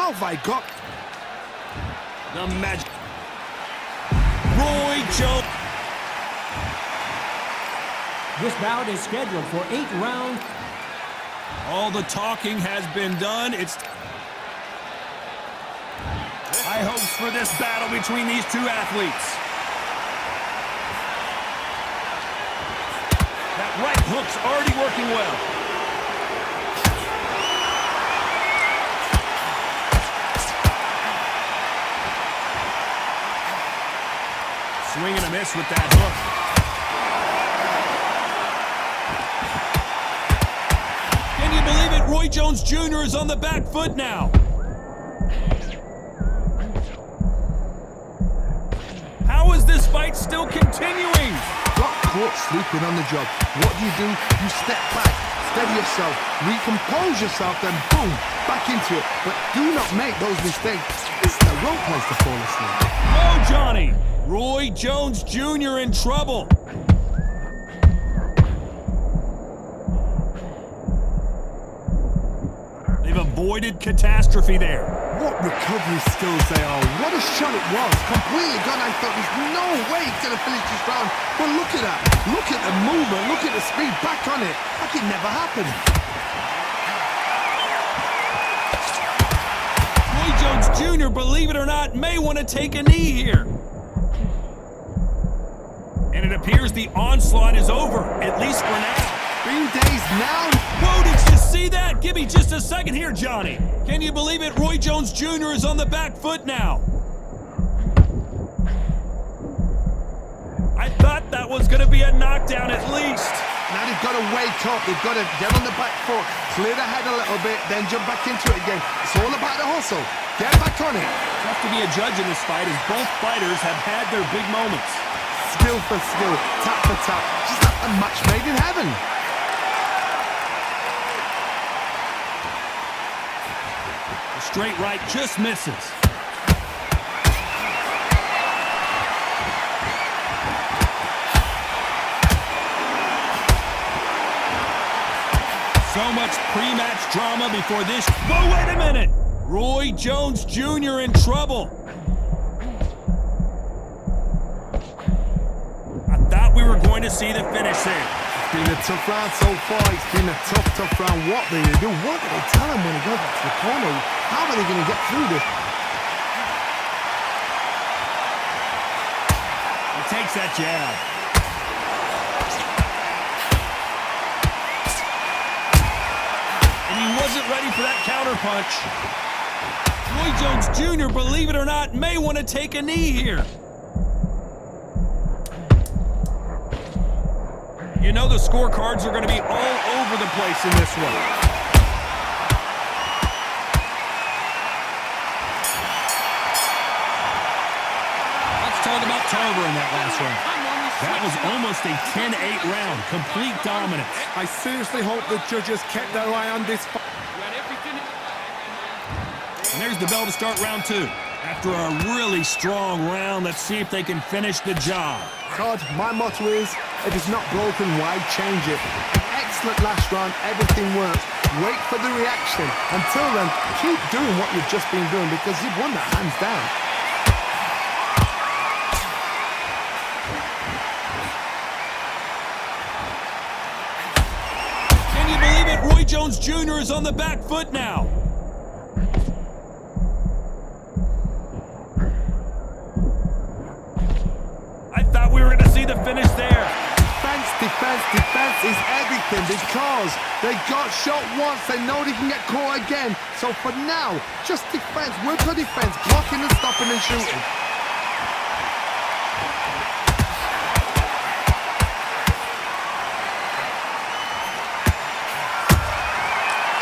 How have I got... The magic. Roy Jones. This bout is scheduled for 8 rounds. All the talking has been done. It's high hopes for this battle between these two athletes. That right hook's already working well. Swing and a miss with that hook. Can you believe it? Roy Jones Jr. is on the back foot now. How is this fight still continuing? Got caught sleeping on the job. What do? You step back, steady yourself, recompose yourself, then boom, back into it. But do not make those mistakes. This is the wrong place to fall asleep. Oh, Johnny! Roy Jones Jr. in trouble. They've avoided catastrophe there. What recovery skills they are. What a shot it was. Completely gone. I thought there's no way he's going to finish this round. But look at that. Look at the movement. Look at the speed. Back on it. Like it never happened. Roy Jones Jr., believe it or not, may want to take a knee here. And it appears the onslaught is over, at least for now. 3 days now. Whoa, did you see that? Give me just a second here, Johnny. Can you believe it? Roy Jones Jr. is on the back foot now. I thought that was going to be a knockdown at least. Now they've got to wake up. They've got to get on the back foot, clear the head a little bit, then jump back into it again. It's all about the hustle. Get back on it. Tough to be a judge in this fight as both fighters have had their big moments. Skill for skill, tap for tap. Just like a match made in heaven. The straight right just misses. So much pre-match drama before this. Whoa, wait a minute! Roy Jones Jr. in trouble. I thought we were going to see the finish there. It's been a tough round so far. It's been a tough round. What do they do? What do they tell him when he goes back to the corner? How are they going to get through this? He takes that jab. And he wasn't ready for that counter punch. Roy Jones Jr., believe it or not, may want to take a knee here. You know the scorecards are going to be all over the place in this one. Let's talk about Tarver in that last round. That was almost a 10-8 round, complete dominance. I seriously hope the judges kept their eye on this fight. And there's the bell to start round 2. After a really strong round, let's see if they can finish the job. Todd, my motto is, if it's not broken, why change it? Excellent last round, everything works. Wait for the reaction. Until then, keep doing what you've just been doing because you've won that hands down. Can you believe it? Roy Jones Jr. is on the back foot now. I thought we were going to see the finish there. Defense is everything because they got shot once. They know they can get caught again. So for now, just defense. Work on defense, blocking and stopping and shooting.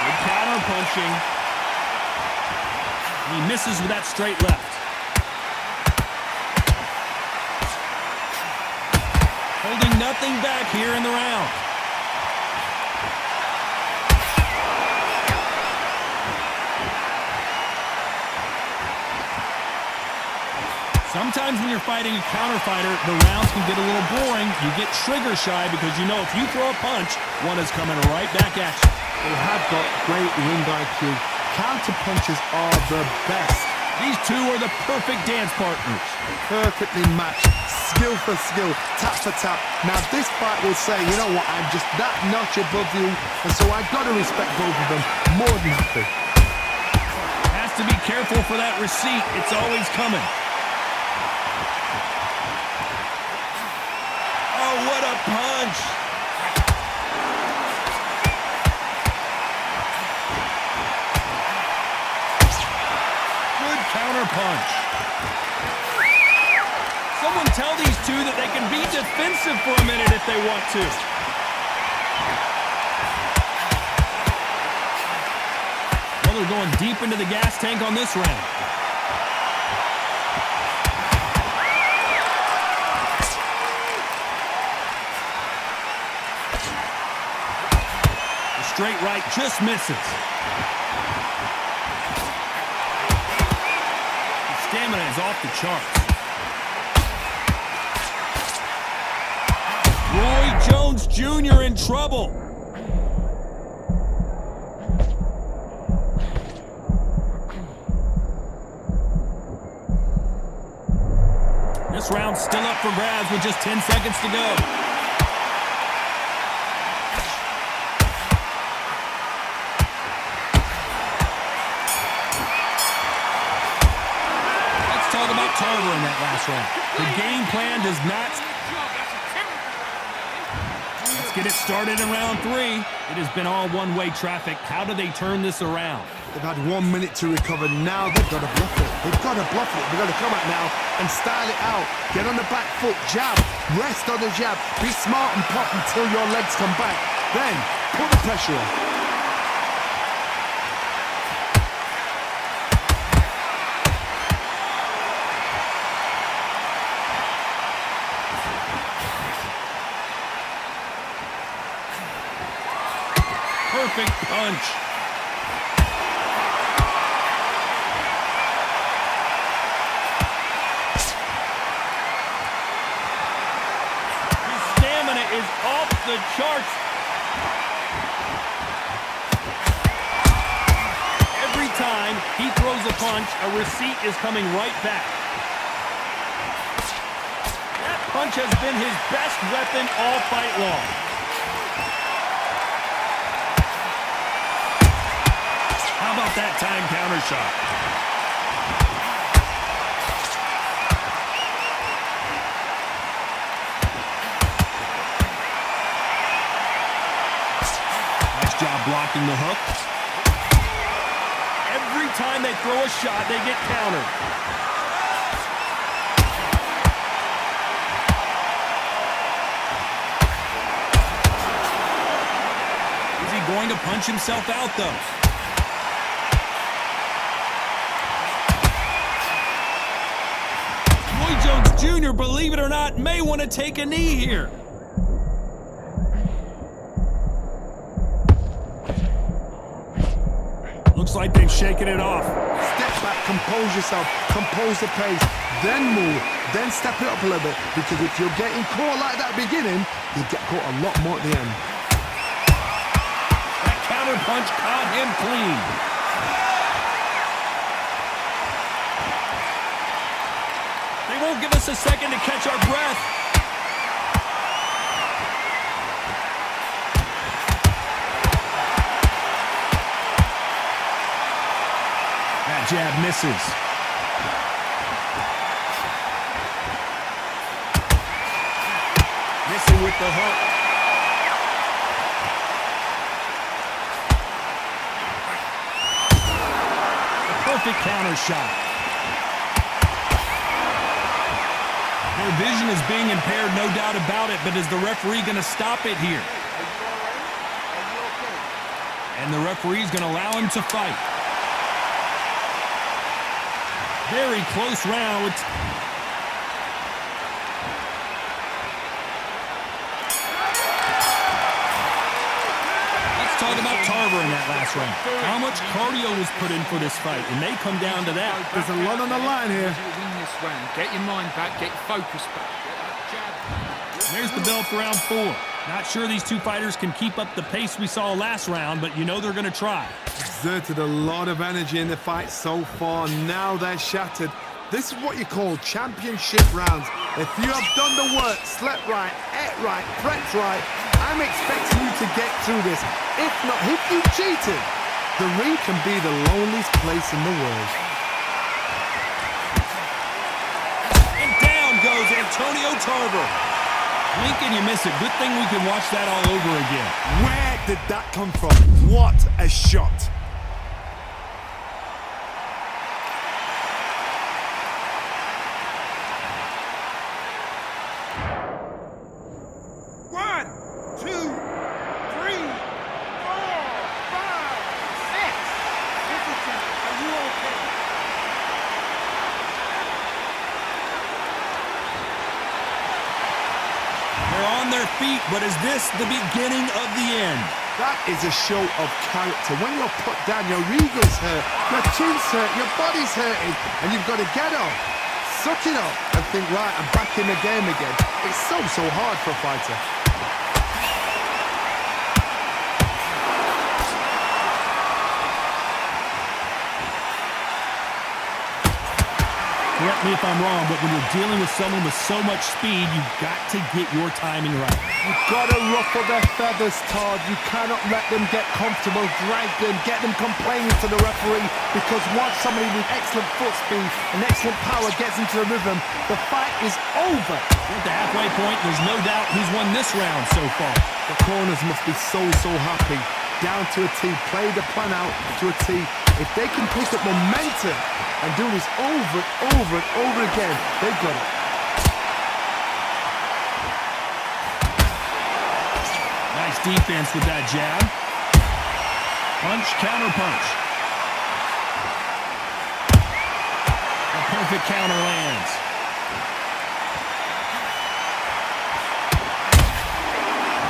Good counter punching. He misses with that straight left. Holding nothing back here in the round. Sometimes when you're fighting a counter fighter, the rounds can get a little boring. You get trigger shy because you know if you throw a punch, one is coming right back at you. They have got great ring IQ. Counter punches are the best. These two are the perfect dance partners. Perfectly matched, skill for skill, tap for tap. Now this fight will say, you know what, I'm just that notch above you, and so I've got to respect both of them more than happy. Has to be careful for that receipt. It's always coming. Oh, what a punch! Good counter punch. Someone tell these two that they can be defensive for a minute if they want to. Well, they're going deep into the gas tank on this round. The straight right just misses. The stamina is off the charts. Roy Jones Jr. in trouble. This round's still up for grabs with just 10 seconds to go. Let's talk about Tarver in that last round. The game plan does not... Let's get it started in round 3. It has been all one-way traffic. How do they turn this around? They've had 1 minute to recover. Now they've got to bluff it. They've got to bluff it. They've got to come out now and style it out. Get on the back foot, jab, rest on the jab. Be smart and pop until your legs come back. Then put the pressure on. Perfect punch. His stamina is off the charts. Every time he throws a punch, a receipt is coming right back. That punch has been his best weapon all fight long. How about that time counter shot? Nice job blocking the hook. Every time they throw a shot, they get countered. Is he going to punch himself out, though? Jones Jr., believe it or not, may want to take a knee here. Looks like they've shaken it off. Step back, compose yourself, compose the pace, then move, then step it up a little bit. Because if you're getting caught like that beginning, you get caught a lot more at the end. That counter punch caught him clean. They won't give us a second to catch our breath. That jab misses. Missing with the hook. A perfect counter shot. Their vision is being impaired, no doubt about it, but is the referee going to stop it here? And the referee's going to allow him to fight. Very close round. Let's talk about Tarver in that last round. How much cardio was put in for this fight? It may come down to that. There's a lot on the line here. Get your mind back, get your focus back. There's the bell for round 4. Not sure these two fighters can keep up the pace we saw last round, but you know they're going to try. exerted a lot of energy in the fight so far. Now they're shattered. This is what you call championship rounds. If you have done the work, slept right, ate right, prepped right, I'm expecting you to get through this. If not, if you cheated, the ring can be the loneliest place in the world. And down goes Antonio Tarver. Lincoln, you miss it. Good thing we can watch that all over again. Where did that come from? What a shot. One, two, three, four, five, six. Littleton, are you okay? They're on their feet, but is this the beginning of the end? That is a show of character. When you're put down, your ego's hurt, your chin's hurt, your body's hurting, and you've got to get up, suck it up, and think, right, I'm back in the game again. It's so hard for a fighter. Correct me if I'm wrong, but when you're dealing with someone with so much speed, you've got to get your timing right. You've got to ruffle their feathers, Todd. You cannot let them get comfortable, drag them, get them complaining to the referee, because once somebody with excellent foot speed and excellent power gets into the rhythm, the fight is over. At the halfway point, there's no doubt who's won this round so far. The corners must be so happy. Down to a T, play the plan out to a T. If they can pick up momentum and do this over and over again, they've got it. Nice defense with that jab. Punch, counter punch. A perfect counter lands.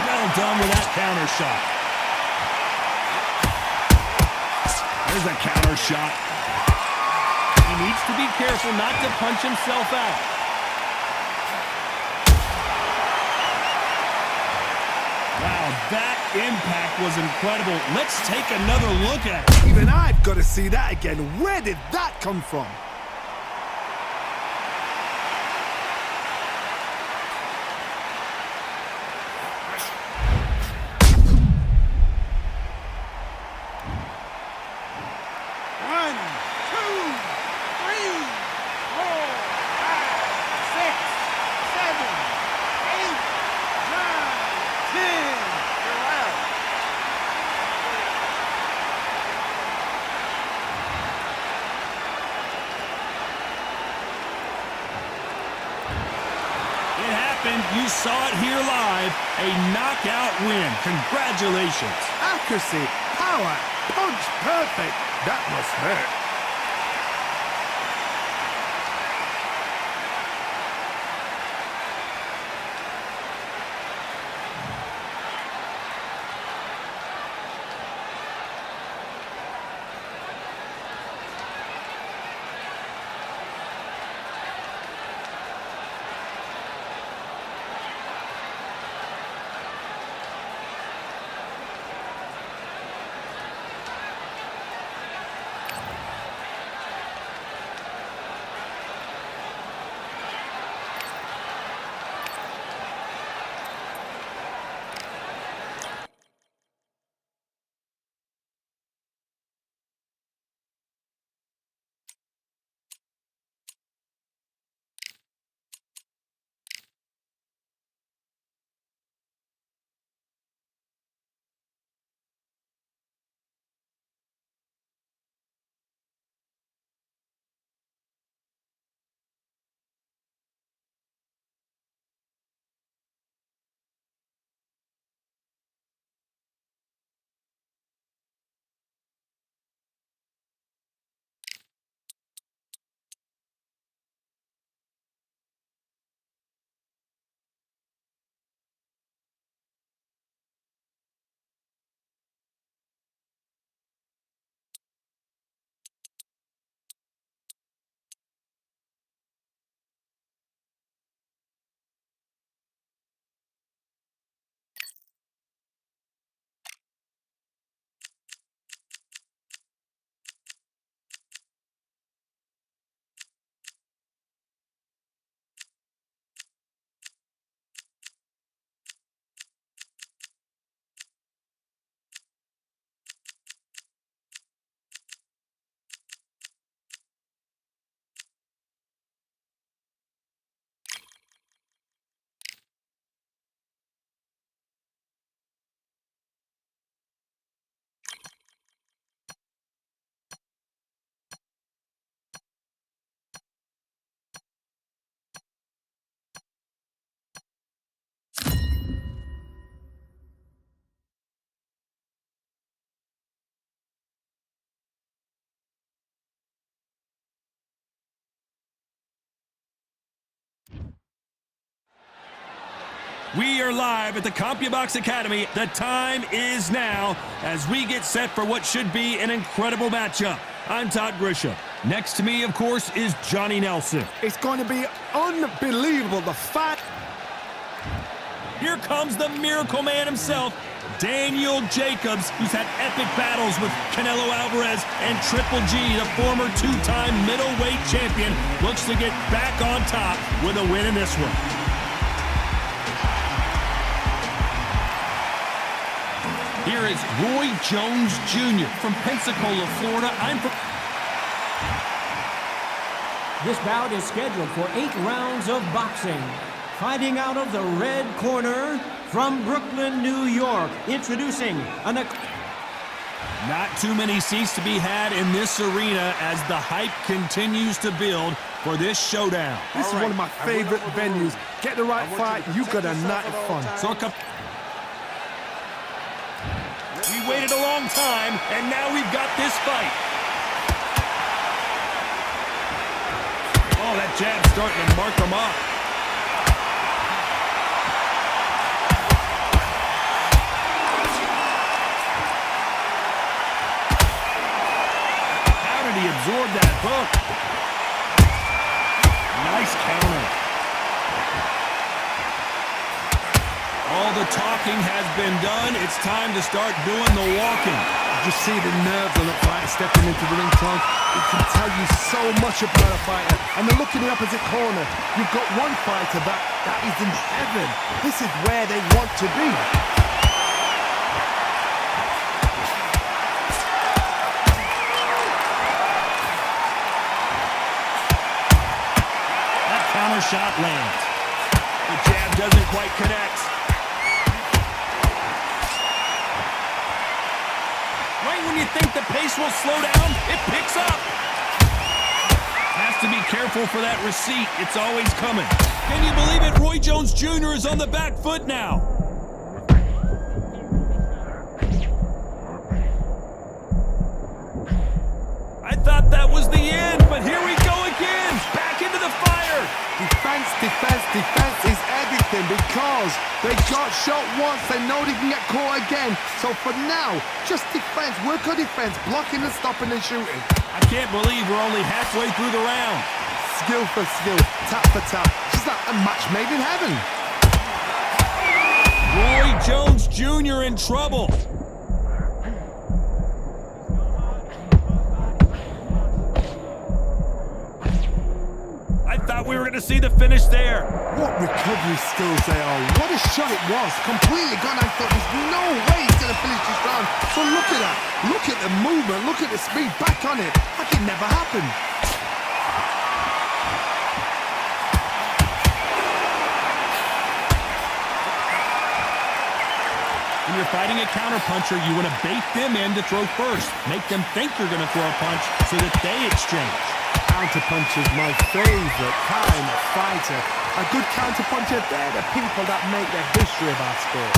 Well done with that counter shot. There's a counter shot. He needs to be careful not to punch himself out. Wow, that impact was incredible. Let's take another look at it. Even I've got to see that again. Where did that come from? One, two, three, four, five, six, seven, eight, nine, 10. You're out. It happened. You saw it here live. A knockout win. Congratulations. Accuracy, power, punch, perfect. That must hurt. We are live at the CompuBox Academy. The time is now as we get set for what should be an incredible matchup. I'm Todd Grisham. Next to me, of course, is Johnny Nelson. It's going to be unbelievable. The fact. Here comes the Miracle Man himself, Daniel Jacobs, who's had epic battles with Canelo Alvarez and Triple G, the former two-time middleweight champion, looks to get back on top with a win in this one. Here is Roy Jones Jr. from Pensacola, Florida. This bout is scheduled for 8 rounds of boxing. Fighting out of the red corner from Brooklyn, New York, introducing Not too many seats to be had in this arena as the hype continues to build for this showdown. This is one of my favorite venues. Get the right fight, you got a night of fun. We waited a long time, and now we've got this fight. Oh, that jab's starting to mark them up. How did he absorb that hook? Nice counter. All the talking has been done. It's time to start doing the walking. You see the nerves on the fighter stepping into the ring, Tom. It can tell you so much about a fighter. And then look in the opposite corner. You've got one fighter that is in heaven. This is where they want to be. That counter shot lands. The jab doesn't quite connect. Right when you think the pace will slow down, it picks up. Has to be careful for that receipt. It's always coming. Can you believe it? Roy Jones Jr. is on the back foot now. I thought that was the end, but here we go again. Back into the fire. Defense, defense, defense is everything because they got shot once. They know they can get caught again. So for now, just defense. Work on defense. Blocking and stopping and shooting. I can't believe we're only halfway through the round. Skill for skill. Tap for tap. It's like a match made in heaven. Roy Jones Jr. in trouble. I thought we were going to see the finish there. What recovery skills they are. What a shot it was. Completely gone. I thought there's no way he's going to finish this round. So look at that. Look at the movement. Look at the speed. Back on it. Like it never happened. When you're fighting a counterpuncher, you want to bait them in to throw first. Make them think you're going to throw a punch so that they exchange. Counterpuncher is my favorite kind of fighter. A good counterpuncher, they're the people that make the history of our sport.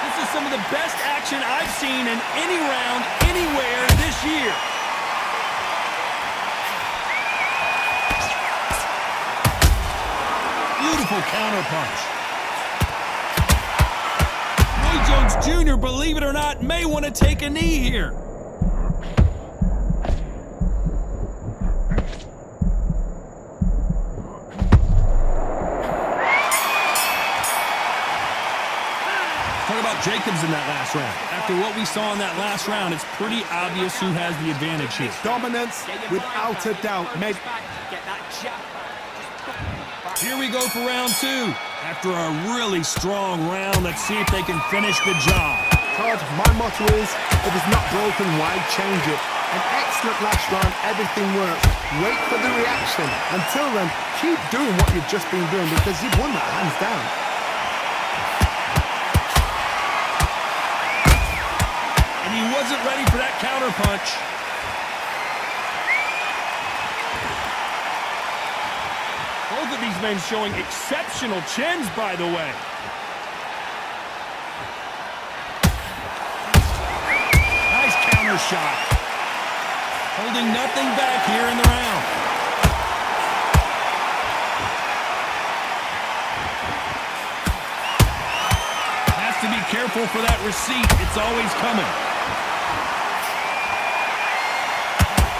This is some of the best action I've seen in any round, anywhere this year. Beautiful counterpunch. Roy Jones Jr., believe it or not, may want to take a knee here. Talk about Jacobs in that last round. After what we saw in that last round, it's pretty obvious who has the advantage here. Dominance, without a doubt. Get that jab back. Here we go for round two. After a really strong round, let's see if they can finish the job. Todd, my motto is, if it's not broken, why change it? An excellent last round, everything works. Wait for the reaction. Until then, keep doing what you've just been doing because you've won that hands down. And he wasn't ready for that counter punch. Both of these men showing exceptional chins, by the way. Nice counter shot. Holding nothing back here in the round. thankful for that receipt. It's always coming.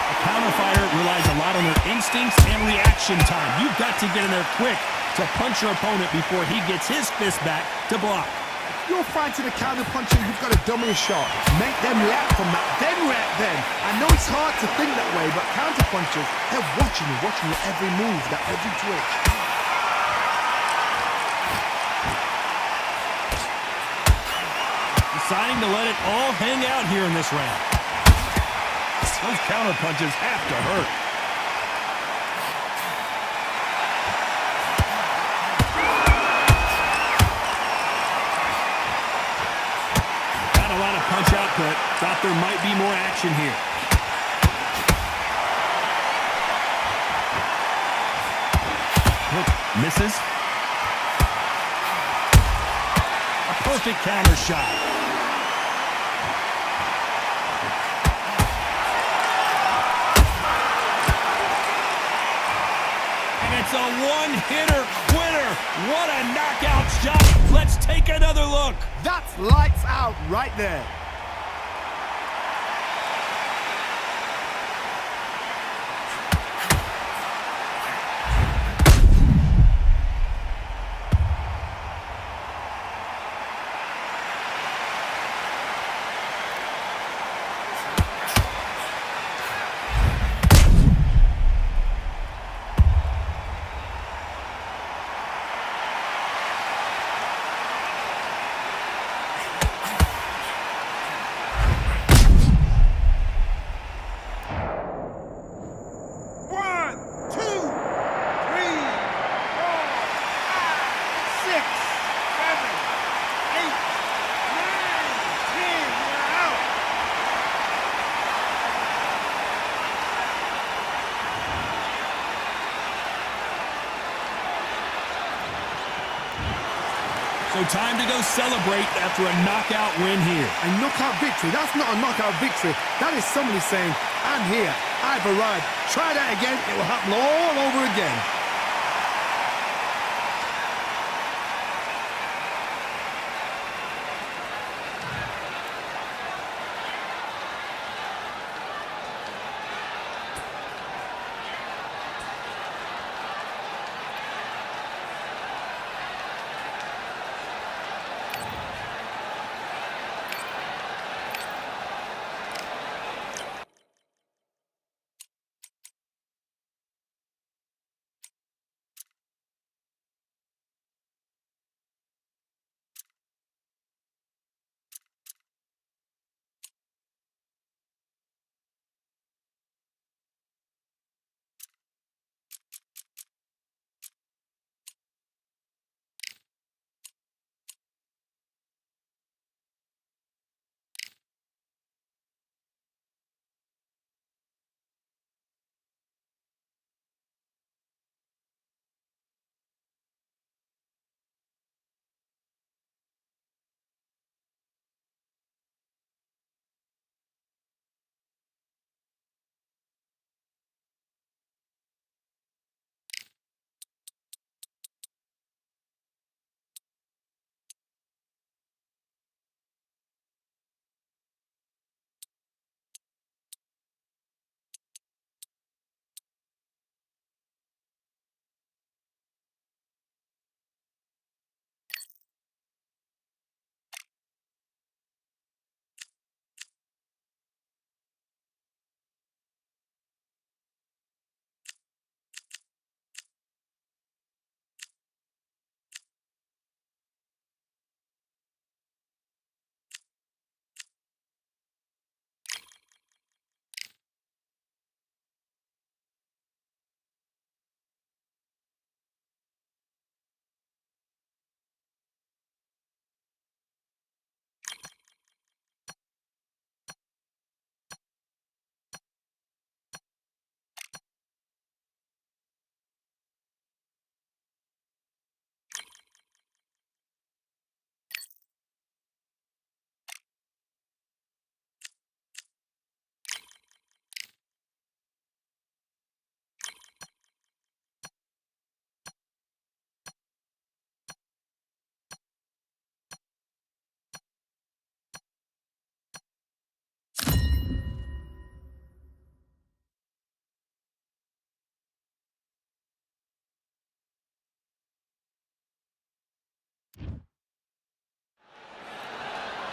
A counterfighter relies a lot on their instincts and reaction time. You've got to get in there quick to punch your opponent before he gets his fist back to block. You're fighting a counter puncher, you've got to dummy a shot. Make them react from that, then react then. I know it's hard to think that way, but counter punchers, they're watching your every move, that every twitch. Deciding to let it all hang out here in this round. Those counter punches have to hurt. A lot of punch output. Thought there might be more action here. Hook misses. A perfect counter shot. And it's a one-hitter winner. What a knockout shot. Let's take another look. That's lights out right there. So time to go celebrate after a knockout win here. A knockout victory? That's not a knockout victory. That is somebody saying, I'm here, I've arrived. Try that again, it will happen all over again.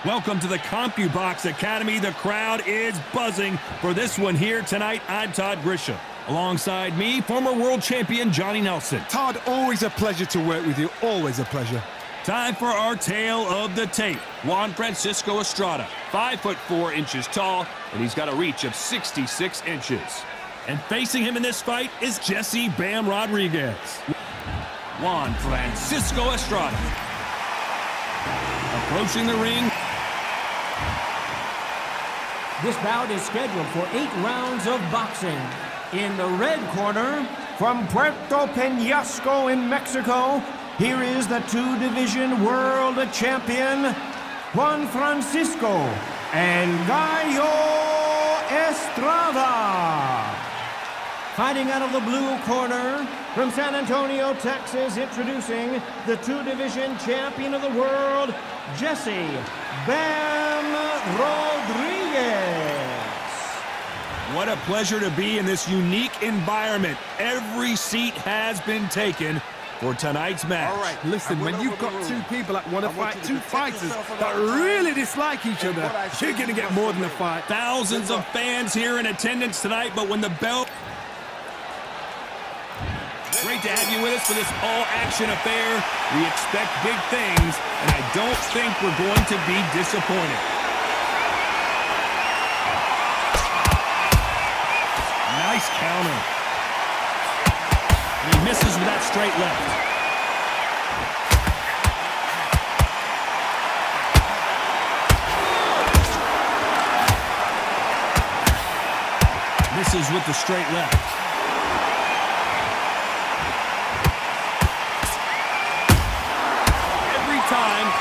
Welcome to the CompuBox Academy. The crowd is buzzing for this one here tonight. I'm Todd Grisham. Alongside me, former world champion Johnny Nelson. Todd, always a pleasure to work with you. Always a pleasure. Time for our tale of the tape. Juan Francisco Estrada, 5'4" tall, and he's got a reach of 66 inches. And facing him in this fight is Jesse Bam Rodriguez. Juan Francisco Estrada. Approaching the ring. This bout is scheduled for 8 rounds of boxing. In the red corner, from Puerto Peñasco in Mexico, here is the 2-division world champion, Juan Francisco El Gallo Estrada. Fighting out of the blue corner, from San Antonio, Texas, introducing the 2-division champion of the world, Jesse Bam Rodriguez. What a pleasure to be in this unique environment. Every seat has been taken for tonight's match. All right, listen, when you've got two people that want to fight, two fighters that really dislike each other, you're going to get more than a fight. Thousands of fans here in attendance tonight, but when the bell... Great to have you with us for this all-action affair. We expect big things, and I don't think we're going to be disappointed. Nice counter. And he misses with that straight left. Misses with the straight left.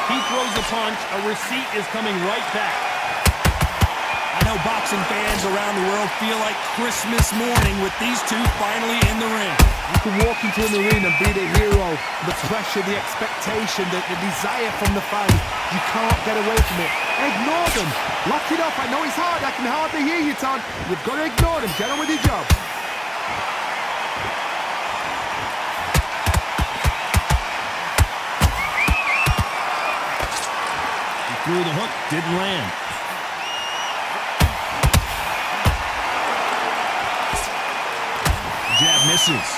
He throws a punch, a receipt is coming right back. I know boxing fans around the world feel like Christmas morning with these two finally in the ring. You can walk into an arena and be the hero. The pressure, the expectation, the desire from the fans. You can't get away from it. Ignore them. Lock it up. I know it's hard. I can hardly hear you, Todd. You've got to ignore them. Get on with your job. Through the hook, didn't land. Jab misses.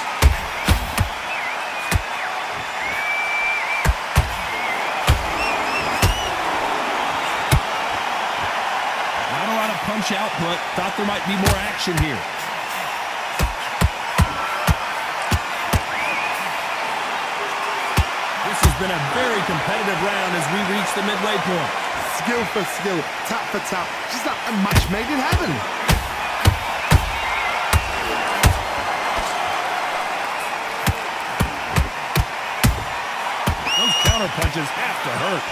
Not a lot of punch output. Thought there might be more action here. This has been a very competitive round as we reach the midway point. Skill for skill, tap for tap. Just like a match made in heaven. Those counter punches have to hurt.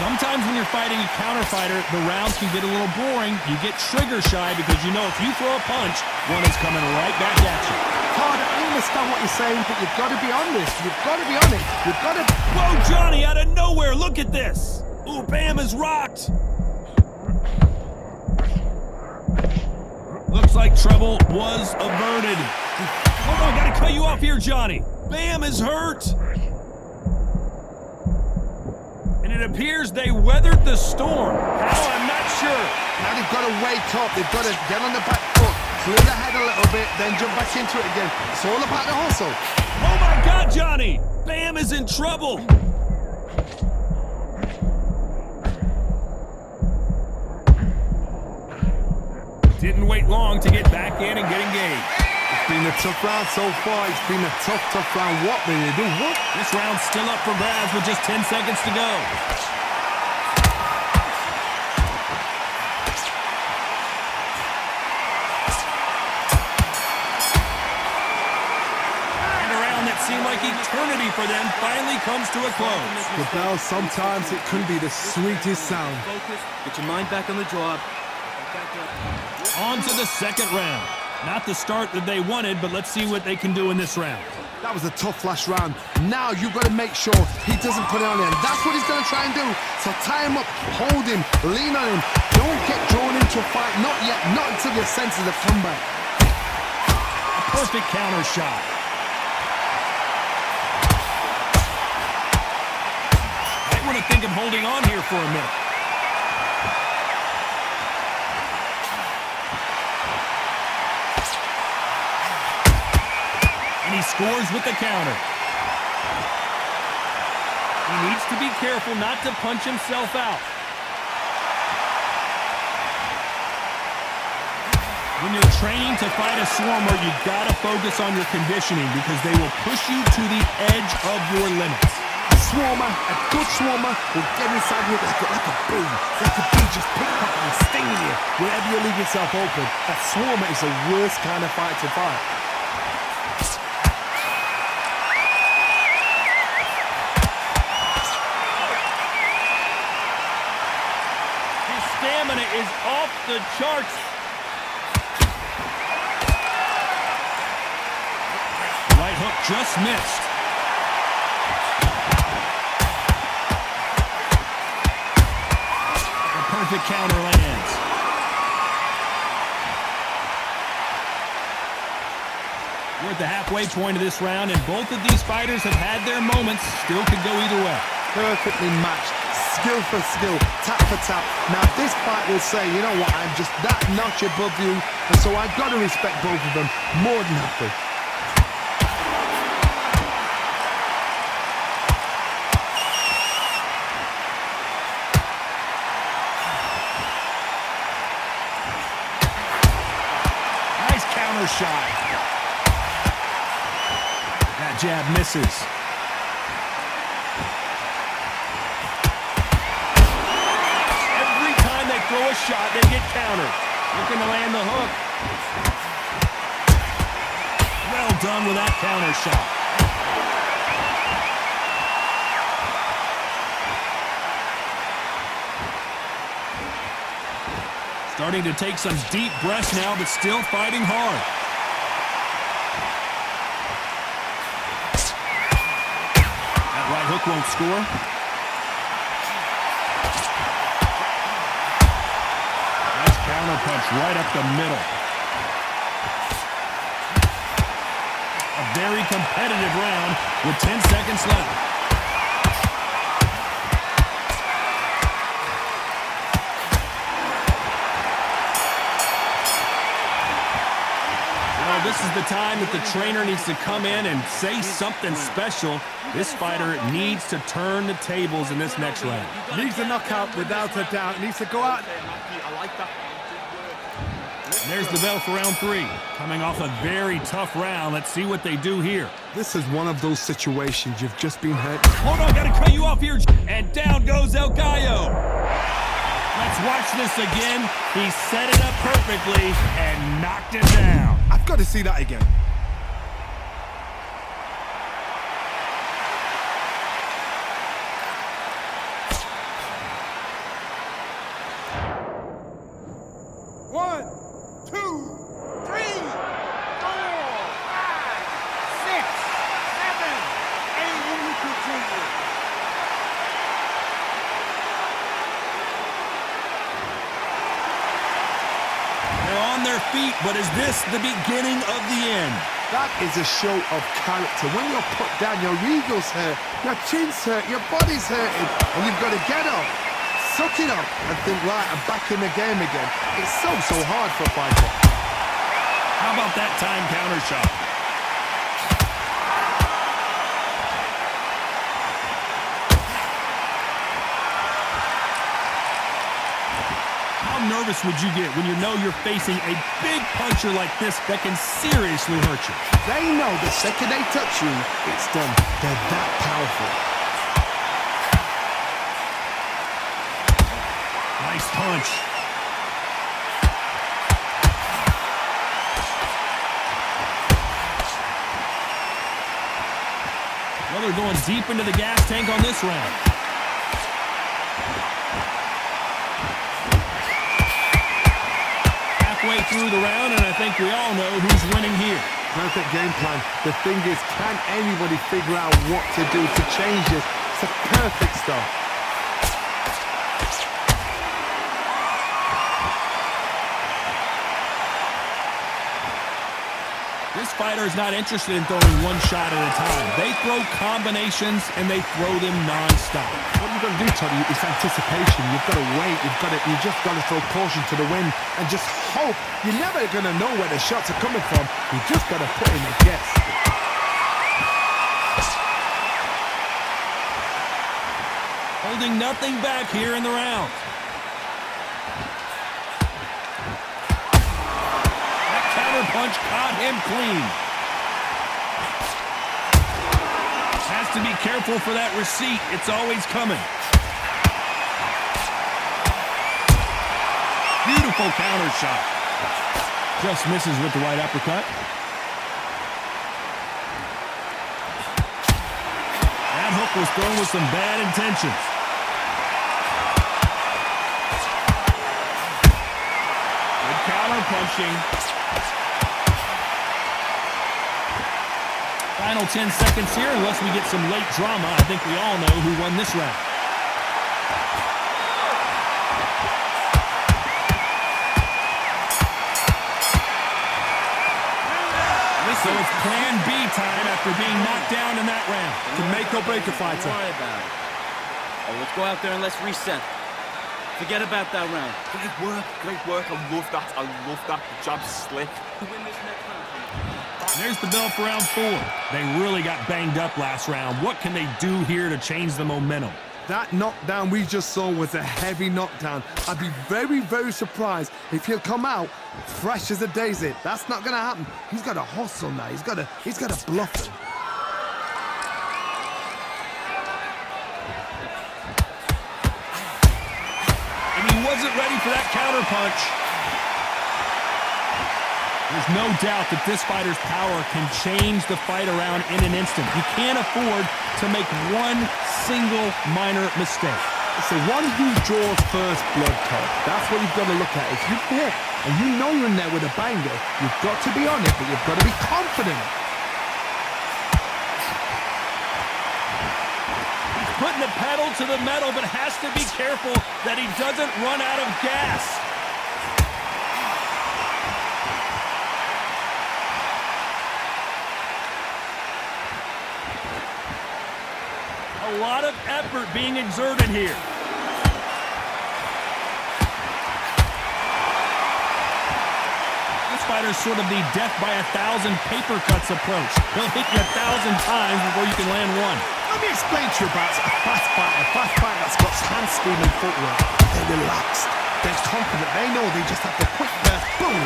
Sometimes when you're fighting a counter fighter, the rounds can get a little boring. You get trigger shy because you know if you throw a punch, one is coming right back at you. Todd, I understand what you're saying, but you've got to be honest. You've got to be honest. You've got to... Whoa, Johnny, out of nowhere, look at this. Ooh, Bam is rocked. Looks like trouble was averted. Hold on, gotta cut you off here, Johnny. Bam is hurt. And it appears they weathered the storm. How, I'm not sure. Now they've got to wake up. They've got to get on the back foot, clear the head a little bit, then jump back into it again. It's all about the hustle. Oh my God, Johnny! Bam is in trouble. Didn't wait long to get back in and get engaged. It's been a tough round so far. It's been a tough round. What will they do? What? This round's still up for grabs with just 10 seconds to go. Seemed like eternity for them finally comes to a close. The bell, sometimes it can be the sweetest sound. Focus, get your mind back on the job. On to the second round. Not the start that they wanted, but let's see what they can do in this round. That was a tough last round. Now you've got to make sure he doesn't put it on him. That's what he's going to try and do. So tie him up, hold him, lean on him. Don't get drawn into a fight. Not yet. Not until your senses have come back. A perfect counter shot. think of holding on here for a minute. And he scores with the counter. He needs to be careful not to punch himself out. When you're training to fight a swarmer, you've got to focus on your conditioning because they will push you to the edge of your limits. A swarmer, a good swarmer, will get inside you like a bee. Like a bee just pickpocket and stinging you wherever you leave yourself open. A swarmer is the worst kind of fight to fight. His stamina is off the charts. Right hook just missed. The perfect counter lands. We're at the halfway point of this round, and both of these fighters have had their moments. Still could go either way. Perfectly matched, skill for skill, tap for tap. Now this fight will say, you know what, I'm just that notch above you, and so I've got to respect both of them more than happy. Shot. That jab misses. Every time they throw a shot, they get countered. Looking to land the hook. Well done with that counter shot. Starting to take some deep breaths now, but still fighting hard. That right hook won't score. Nice counter punch right up the middle. A very competitive round with 10 seconds left. This is the time that the trainer needs to come in and say something special. This fighter needs to turn the tables in this next round. Needs a knockout without a doubt. Needs to go out. I like that. And there's the bell for round 3. Coming off a very tough round. Let's see what they do here. This is one of those situations you've just been hurt. Hold on, gotta cut you off here. And down goes El Gallo. Let's watch this again. He set it up perfectly and knocked it down. I've got to see that again. One, two, three, 4, 5, 6, 7, 8, and we continue. They're on their feet, but is this the beginning of the end? That is a show of character. When you're put down, your ego's hurt, your chin's hurt, your body's hurting, and you've got to get up, suck it up, and think, right, I'm back in the game again. It's so hard for a fighter. How about that time counter shot? How nervous would you get when you know you're facing a big puncher like this that can seriously hurt you? They know the second they touch you, it's done. They're that powerful. Nice punch. Well, they're going deep into the gas tank on this round. Halfway through the round, and I think we all know who's winning here. Perfect game plan. The thing is, can anybody figure out what to do to change this? It's a perfect start. This fighter is not interested in throwing one shot at a time. They throw combinations, and they throw them non-stop. What you've got to do, Toddy, is anticipation. You've got to wait. You just got to throw caution to the wind and just hope. You're never going to know where the shots are coming from. You just got to put in a guess. Holding nothing back here in the round. That counter punch caught him clean. Has to be careful for that receipt. It's always coming. Beautiful counter shot. Just misses with the right uppercut. That hook was thrown with some bad intentions. Good counter punching. Final 10 seconds here, unless we get some late drama. I think we all know who won this round. So it's plan B time after being knocked down in that round. To make or break a fighter. Don't worry about it. Oh, let's go out there and let's reset. Forget about that round. Great work, great work. I love that. I love that. The jab's slick. To win this next round. There's the bell for round 4. They really got banged up last round. What can they do here to change the momentum? That knockdown we just saw was a heavy knockdown. I'd be very, very surprised if he'll come out fresh as a daisy. That's not going to happen. He's got to hustle now. He's got to bluff him. And he wasn't ready for that counter punch. There's no doubt that this fighter's power can change the fight around in an instant. You can't afford to make one single minor mistake. It's the one who draws first blood, Todd. That's what you've got to look at. If you hit and you know you're in there with a banger, you've got to be on it, but you've got to be confident. He's putting the pedal to the metal, but has to be careful that he doesn't run out of gas. A lot of effort being exerted here. This fighter's sort of the death by 1,000 paper cuts approach. He'll hit you 1,000 times before you can land one. Let me explain to you about a fast fighter that's got hand speed and footwork. They're relaxed. They're confident. They know they just have to quick burst, boom,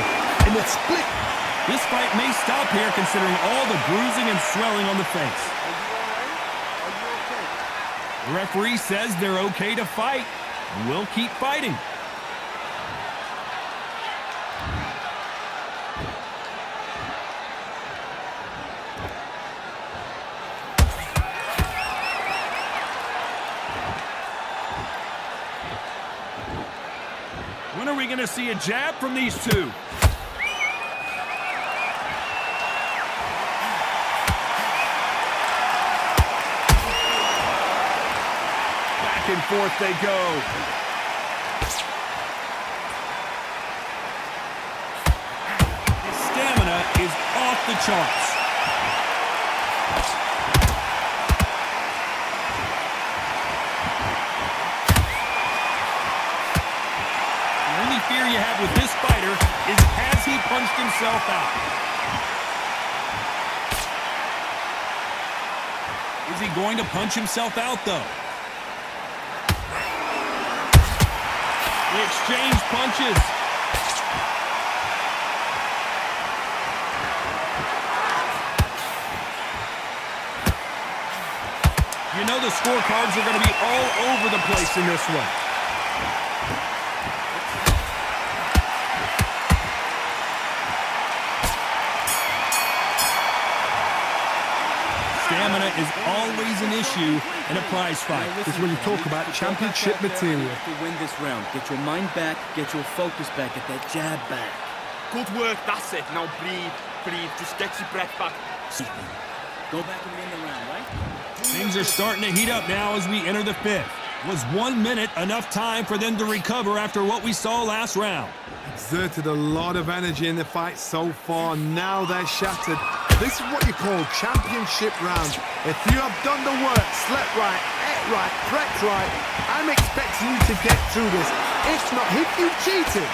in a split. This fight may stop here considering all the bruising and swelling on the face. The referee says they're okay to fight. We'll keep fighting. When are we going to see a jab from these two? Back and forth they go. His stamina is off the charts. The only fear you have with this fighter is has he punched himself out? Is he going to punch himself out, though? They exchange punches. You know the scorecards are going to be all over the place in this one. Stamina is always an issue in a prize fight. This is when you talk about championship material. To win this round, get your mind back, get your focus back, get that jab back. Good work, that's it. Now breathe, breathe. Just get your breath back. Go back and win the round, right? Things are starting to heat up now as we enter the fifth. Was 1 minute enough time for them to recover after what we saw last round? Exerted a lot of energy in the fight so far. Now they're shattered. This is what you call championship round. If you have done the work, slept right, ate right, prepped right, I'm expecting you to get through this. If not, if you cheated,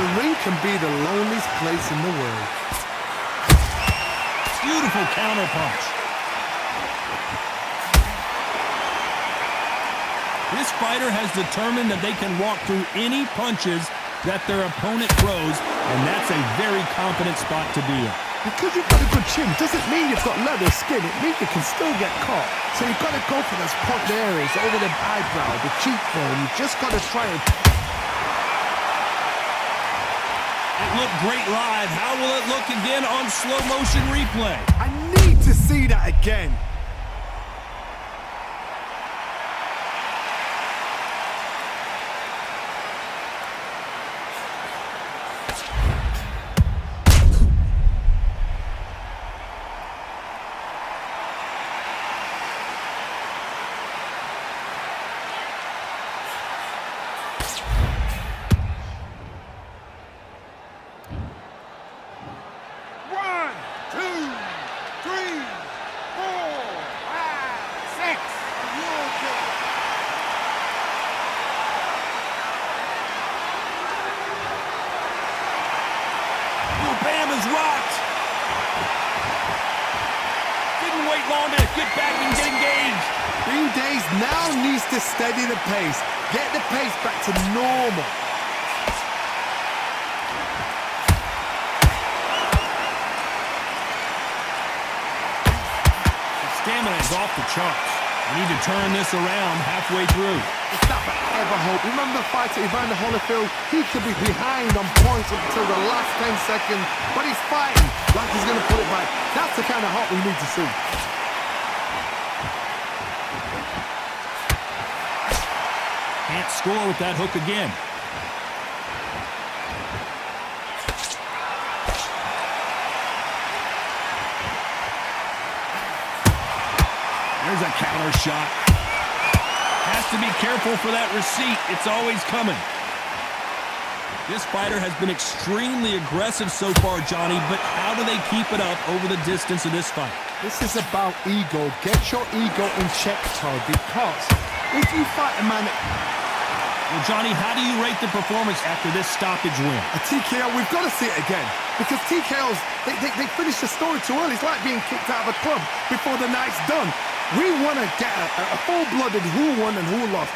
the ring can be the loneliest place in the world. Beautiful counter punch. This fighter has determined that they can walk through any punches that their opponent throws, and that's a very confident spot to be in. Because you've got a good chin doesn't mean you've got leather skin. It means you can still get caught. So you've got to go for those popped areas over the eyebrow, the cheekbone. You've just got to try and... It looked great live. How will it look again on slow motion replay? I need to see that again. Bam is rocked. Didn't wait long to get back and get engaged. Green Days now needs to steady the pace. Get the pace back to normal. The stamina is off the charts. We need to turn this around halfway through. It's not ever hope. Remember the fight at Evander Holyfield? He could be behind on points until the last 10 seconds, but he's fighting like he's going to put it back. That's the kind of hope we need to see. Can't score with that hook again. There's a counter shot. Has to be careful for that receipt. It's always coming. This fighter has been extremely aggressive so far, Johnny, but how do they keep it up over the distance of this fight? This is about ego. Get your ego in check, Todd, because if you fight a man... Well, Johnny, how do you rate the performance after this stoppage win? A TKO, we've got to see it again. Because TKOs, they finish the story too early. It's like being kicked out of a club before the night's done. We want to get a full-blooded who won and who lost.